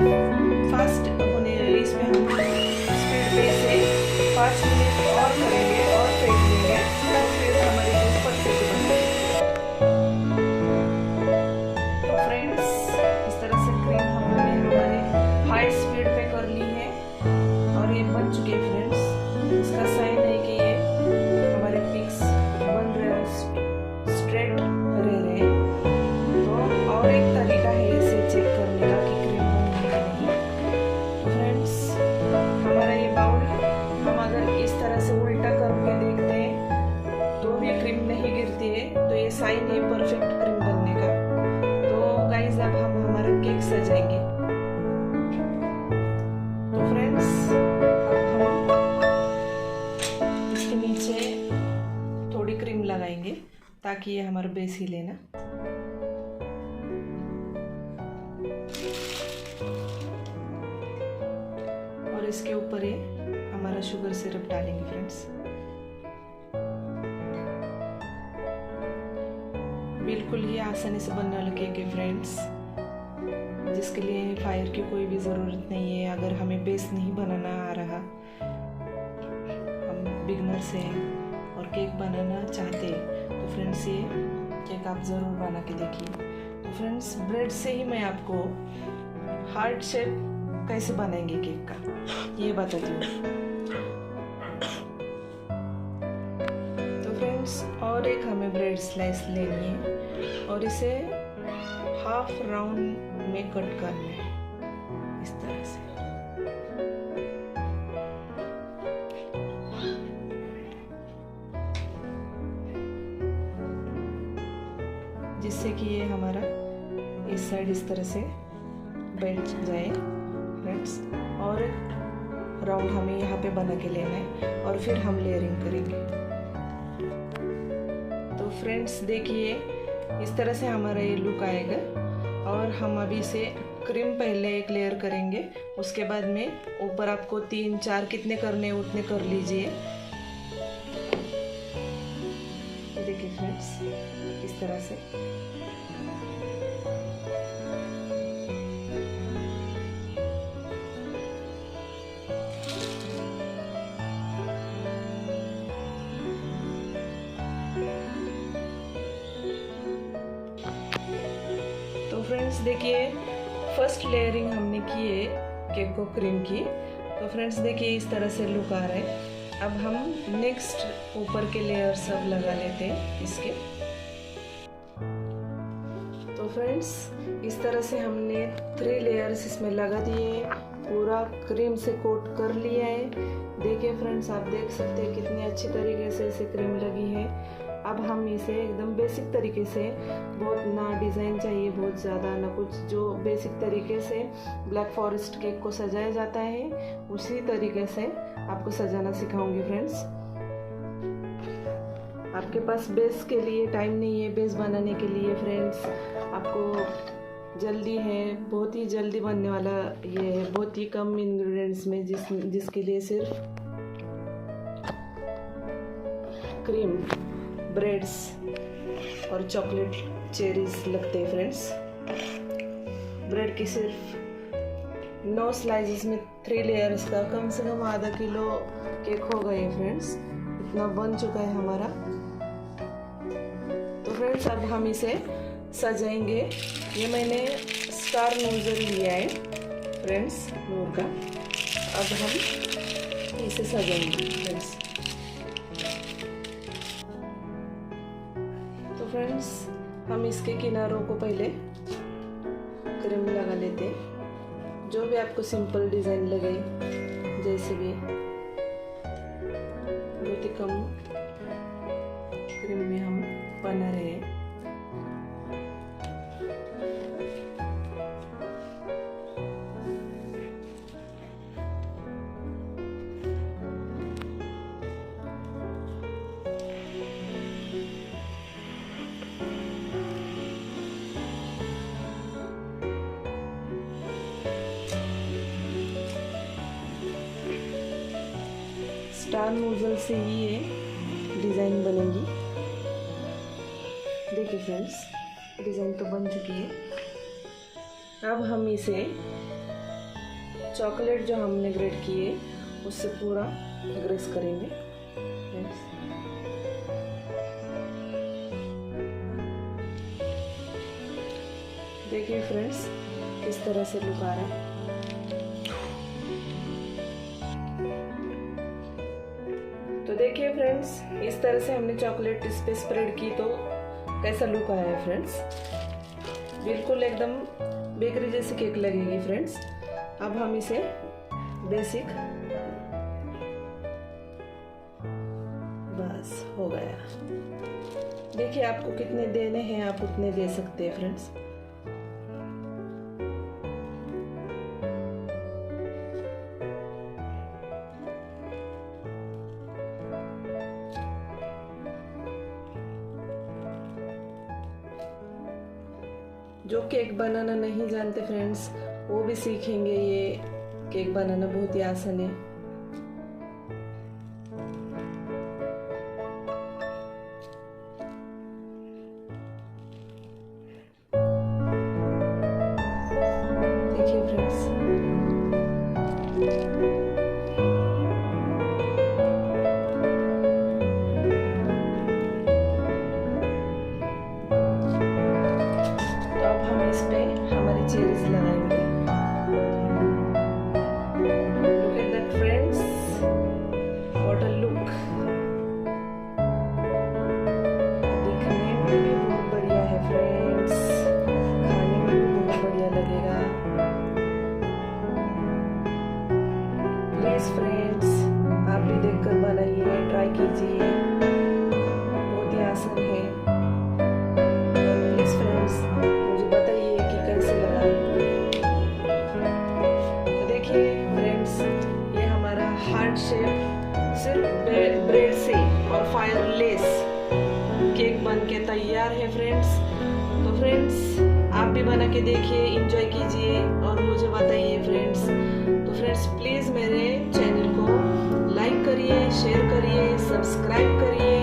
Fast होने इसमें हम स्पीड पे से 5 मिनट और करेंगे और फेंट लेंगे, तो फिर हमारी केक परफेक्ट बनेगी। तो फ्रेंड्स, इस तरह से क्रीम हमने हमारे हाई स्पीड पे कर ली है और ये बन चुके हैं फ्रेंड्स। इसका साइन है कि ये हमारे पिक्स बन रहे हैं, स्ट्रेट रह रहे हैं। तो और एक तरीका है इसे चेक करने का कि क्रीम बन है कि नहीं। तो फ्रेंड्स, हमारा ये बाउल हम अगर इस तरह से उल्टा करके देखते हैं तो भी क्रीम नहीं गिरती है, तो ये साइन है परफेक्ट क्रीम बनने का। तो गाइस, अब हम हमारा केक सजाएंगे। तो फ्रेंड्स, अब हम इसके नीचे थोड़ी क्रीम लगाएंगे ताकि ये हमारा बेस ही लेना। और इसके ऊपर ये हमारा शुगर सिरप डालेंगे फ्रेंड्स। बिल्कुल ये आसानी से बनने वाला केक है फ्रेंड्स, जिसके लिए फायर की कोई भी ज़रूरत नहीं है। अगर हमें बेस नहीं बनाना आ रहा, हम बिगनर्स हैं और केक बनाना चाहते हैं, तो फ्रेंड्स ये केक आप ज़रूर बना के देखिए। तो फ्रेंड्स, ब्रेड से ही मैं आपको हार्ट शेप कैसे बनाएंगे केक का ये बताती हूँ। तो फ्रेंड्स, और एक हमें ब्रेड स्लाइस लेनी है और इसे हाफ राउंड में कट करना है इस तरह से। जिससे कि ये हमारा इस साइड इस तरह से बैठ जाए फ्रेंड्स। और राउंड हमें यहाँ पे बना के लेना है और फिर हम लेयरिंग करेंगे। तो फ्रेंड्स देखिए, इस तरह से हमारा ये लुक आएगा। और हम अभी इसे क्रीम पहले एक लेयर करेंगे, उसके बाद में ऊपर आपको 3-4 कितने करने उतने कर लीजिए। देखिए फ्रेंड्स, इस तरह से। तो फ्रेंड्स देखिए, फर्स्ट लेयरिंग हमने की है केक को क्रीम की। तो फ्रेंड्स देखिए, इस तरह से लुक आ रहा है। अब हम नेक्स्ट ऊपर के लेयर सब लगा लेते हैं इसके। तो फ्रेंड्स, इस तरह से हमने 3 लेयर्स इसमें लगा दिए, पूरा क्रीम से कोट कर लिया है। देखिए फ्रेंड्स, आप देख सकते हैं कितनी अच्छी तरीके से इसे क्रीम लगी है। अब हम इसे एकदम बेसिक तरीके से, बहुत ना डिज़ाइन चाहिए बहुत ज़्यादा ना कुछ, जो बेसिक तरीके से ब्लैक फॉरेस्ट केक को सजाया जाता है उसी तरीके से आपको सजाना सिखाऊंगी फ्रेंड्स। आपके पास बेस के लिए टाइम नहीं है, बेस बनाने के लिए फ्रेंड्स आपको जल्दी है, बहुत ही जल्दी बनने वाला ये है, बहुत ही कम इंग्रेडिएंट्स में, जिसके लिए सिर्फ क्रीम, ब्रेड्स और चॉकलेट चेरीज लगते हैं फ्रेंड्स। ब्रेड की सिर्फ 9 स्लाइसेस में 3 लेयर्स का कम से कम आधा किलो केक हो गए फ्रेंड्स, इतना बन चुका है हमारा। तो फ्रेंड्स, अब हम इसे सजाएंगे। ये मैंने स्टार नोजल लिया है फ्रेंड्स, नूर का। अब हम इसे सजाएंगे फ्रेंड्स। तो फ्रेंड्स, हम इसके किनारों को पहले क्रीम लगा लेते हैं, जो भी आपको सिंपल डिज़ाइन लगे, जैसे भी। बहुत ही कम क्रीम में हम बना रहे हैं। स्टार नोजल से ही ये डिज़ाइन बनेगी। देखिए फ्रेंड्स, डिज़ाइन तो बन चुकी है। अब हम इसे चॉकलेट जो हमने ग्रेट किए उससे पूरा ग्रेस करेंगे। देखिए फ्रेंड्स किस तरह से लुक आ रहा है। तो देखिए फ्रेंड्स इस तरह से हमने चॉकलेट इस पे स्प्रेड की तो कैसा लुक आया है फ्रेंड्स। बिल्कुल एकदम बेकरी जैसी केक लगेगी फ्रेंड्स। अब हम इसे बेसिक बस हो गया। देखिए आपको कितने देने हैं आप उतने दे सकते हैं फ्रेंड्स। जो केक बनाना नहीं जानते फ्रेंड्स वो भी सीखेंगे। ये केक बनाना बहुत ही आसान है। देखिए फ्रेंड्स इस पे हमारी चेरीज लगाएंगे। Look at that friends, what a look। दिखने में भी बहुत बढ़िया है फ्रेंड्स, खाने में भी बहुत बढ़िया लगेगा। प्लीज फ्रेंड्स आप भी देखकर बनाइए, ट्राई कीजिए, बहुत ही आसान है। प्लीज फ्रेंड्स मुझे बताइए कि कैसे लगा। तो देखिए फ्रेंड्स ये हमारा हार्ट शेप सिर्फ ब्रेड से और फायरलेस केक बन के तैयार है फ्रेंड्स। तो फ्रेंड्स आप भी बना के देखिए, एंजॉय कीजिए और मुझे बताइए फ्रेंड्स। तो फ्रेंड्स प्लीज़ मेरे चैनल को लाइक करिए, शेयर करिए, सब्सक्राइब करिए